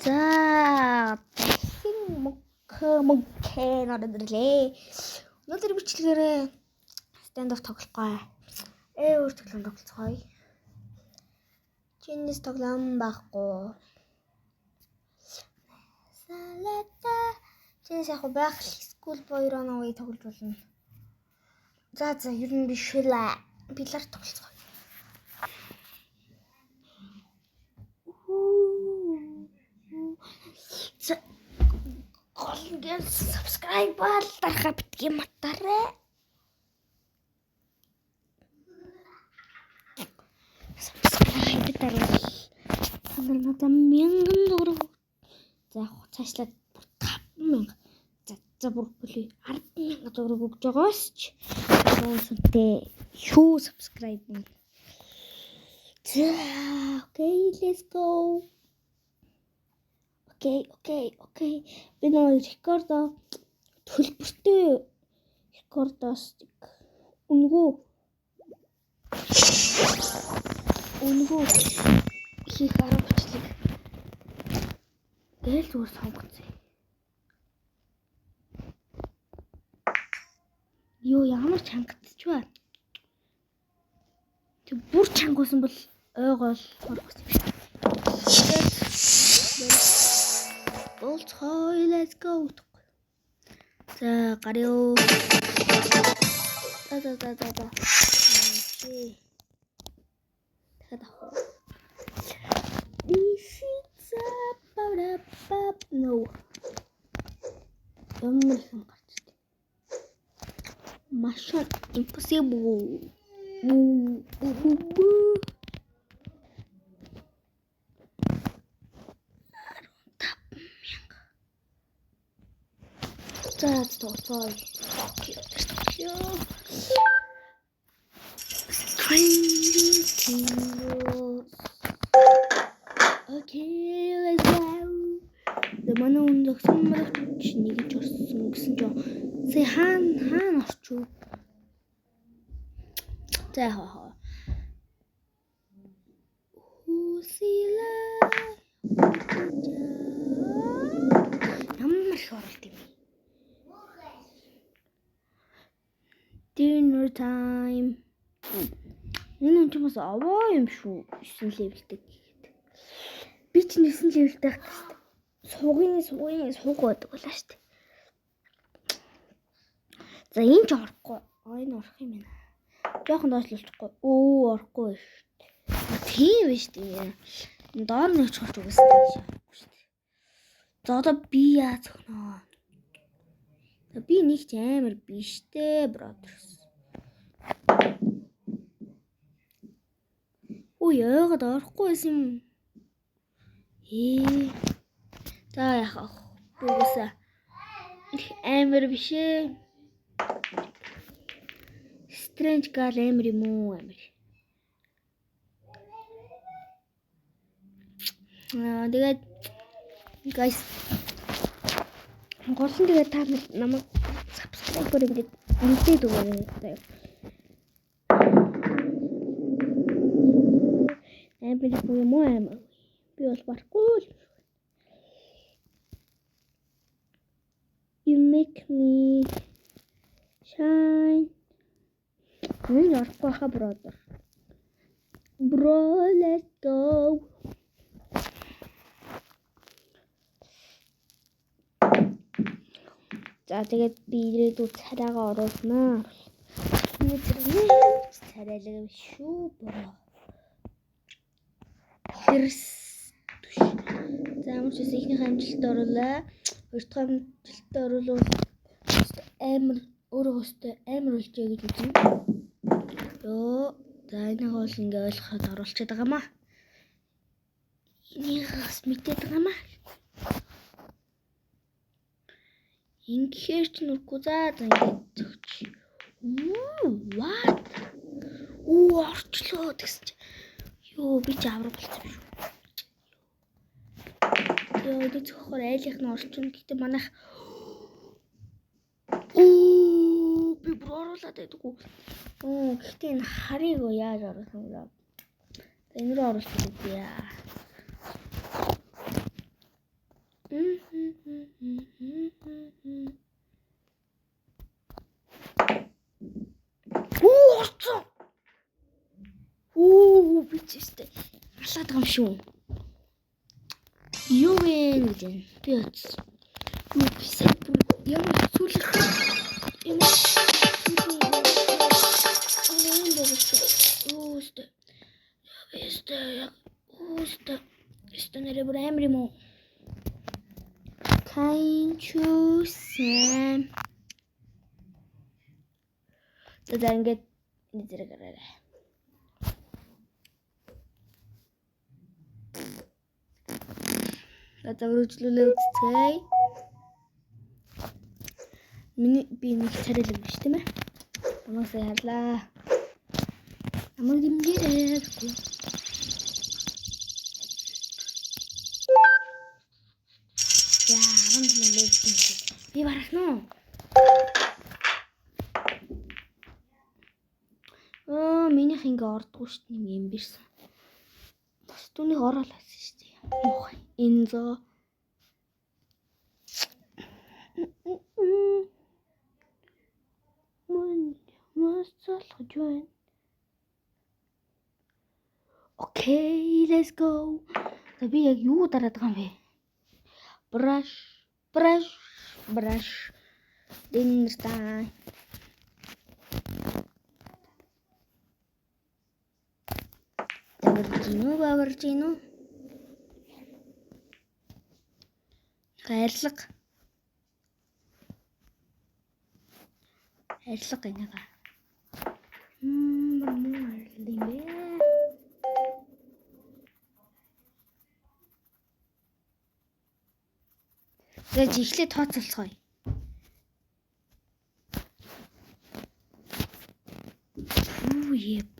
За мөкэн ордрлээ. Өнөөдөр бичлэгээрээ stand-up тоглохгүй. Өөр тоглоом тоглоцгоё. Чинээс тоглоом байхгүй. Салата. Чинээс яг байх скул боёроо навыг тоглож болно. За ер нь биш үлээ. Пилар тоглоцгоё. Гол subscribe дарахаа битгий матаарай. Subscribe даруул. Надад 1000 төгрөг. За цаашлаад 5000. За бүр 100000 төгрөг өгж байгаас ч үнэтэй юу subscribe юм. За окей, let's go. Окей. Би нөө рекордо төлбөртэй рекордоос үнгүү хийх арга бичлэг гээл зүгээр сонгоцсон. Юу ямар чангацч байна. Тэг бүр чангуусан бол ойгоол орох юм шиг. Болцгой, let's go. За гарио. Да. Тэгэхэд авах. Дишица папап no. Ямар юм гарч ирдэ. Mission impossible. За тооцоо. Окей, let's go. Манай өндөр самрагч нэг ч орсон гэсэн ч сая хаана орчуу. За Хусила. Ямар их оролт юм. Dinner time. Энэ ч бас аваа юм шүү. 9 левелтэй. Би ч 9 левелтэй хахад сууг байдаг болоо шүү дээ. За энэ ч орохгүй. Энэ орох юм байна. Жохон доошлуулчихгүй. Орохгүй шүү дээ. Тийм биш дээ. Доор нэг ч орч угсаа шүү дээ. За одоо би яа зөвхөн. Би нэг ч амар биш дээ, brothers. Яагаад орохгүй юм? За яах вэ? Бүгсаа амар биш ээ. Strange гал амар юм уу амар. Тэгээд guys гол нь тэгээд та намайг subscribe хийгээд үнэтэй дүүгээ. Амар юм уу амар. Би бол барахгүй. You make me shine. Энэ орохгүй хаа brother. Bro, let's go. За тэгээд би ирээдүйд царайгаа оруулнаа. Энэ царайлаг юм шүү бро. За мөчс ихний амжилт оруулаа. Хоёр дахь амжилт оруулал амар өөрөөсөө амар үлжээ гэж үзнэ. За энийг бол ингээ ойлгоход оруулчихад байгаамаа. Энийгээс мэдээд байгаамаа. Ингээр ч нүргүй за ингээ зөгч. What? Орчлоо гэсэн чи. Би ч авраг болсон юм шүү. Өдөө зөвхөн айлынх нь орчин. Гэтэ манайх би бүр оруулаад байдаггүй. Гэтэ энэ харыг яаж оруулах юм бэ? Энэ рүү оруулах гэдэг яа. шүү. Юу вэ гэж би утсан. Юу бисээ ямар сүлэх юм. Эстэ нэрэ бүр амар юм уу? Кайнчусэн. За ингээд энэ зэрэг гараарай. Загварчлуулаа үзцгээе. Би нэг царайлаг биш тийм ээ. Намайг яалаа. Намайг димгэрээ. Яа, рамдлаа би барах нь. Минийх ингээ ордгоо шүү дээ юм бирсэн. Бас түүнийг ороолаа шүү дээ. Юух Энзо. Okay, let's go. Би яг юу дараад байгаа юм бэ? Brush. Dinner time. Баваржино. Хайрлага энэга. Тэгээд ихлэ тооцоолцгоё.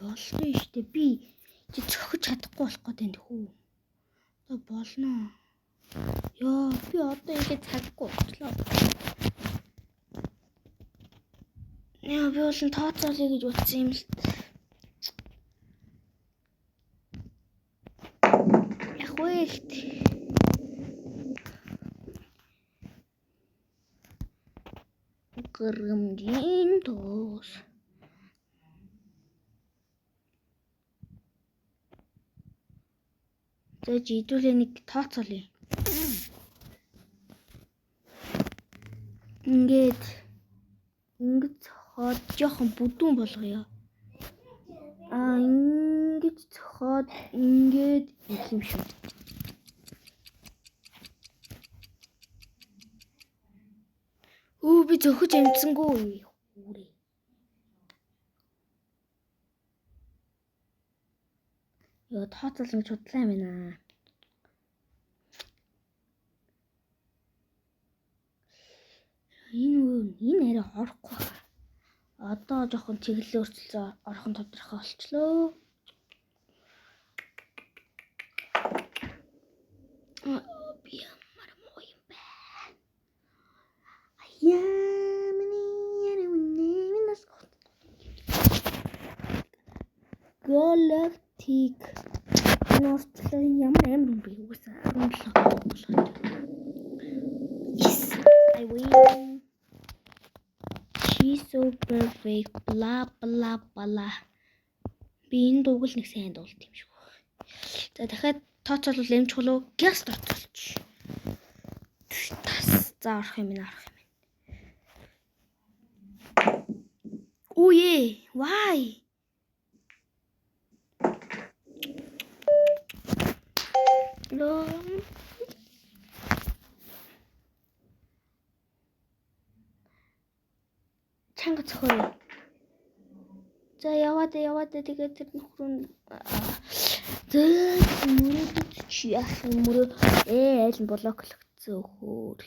Болно штэ би цохиж чадахгүй болох гэдэг хүү. Болно. Яа, би одоо ингэ цаггүй болчлоо. Яа, би бол тооцоолъё гэж утсан юм л. Яхвэлт. Гэрэмжин тоос. За жидүүлээ нэг тооцоолъё. Ингээд цохоод жоохон бүдүүн болгоё. Ингээд цохоод ингээд их юм шүү. Би зөхөж амжсангүй. Яа, тооцоолно гэж бодлоо юм байна. Энэ арай орохгүй байна. Одоо жоохон чиглэлээ өөрчлөө орхон тодорхой болчлоо. Би ямар муу юм бэ? Galactic. Нууцлаа ямар амар юм бэ? Уусаа 17 Yes, I win. She's so perfect. Blah blah blah. Би энэ дууг л нэг сайн дуулт юм шиг. За дахиад тооцоолвол эмчгүй лөө гяс тооцоолч. За орох юм байна. Үе, why? Чанга цохоо. За яваад тэгээд тэр нөхрөө мөрөд чи яах юм мөрөө айл нь блоклогцсон хөөр.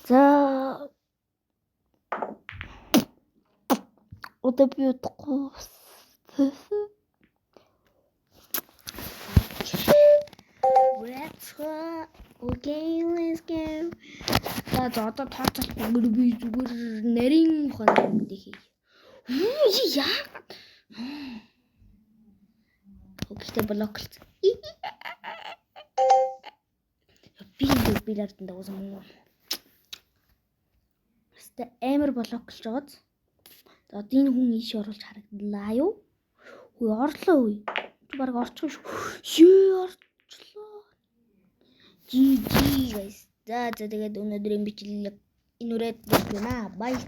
За одоо би утахгүй. Let's go. За одоо тооцоолох би зүгээр нарийн ухаан мэдээ хий. Яа. Окей, блоклц. Би билардын дагуулсан юм. Тэ амар блок гэлж байгааз. За одоо энэ хүн ийш оруулж харагдлаа юу? Хөөе орлоо үе. Чи баг орчих шүү. Орчлоо. GG guys. За тэгээд өнөөдрийн бичлэг энэ үрээд байна. Bye.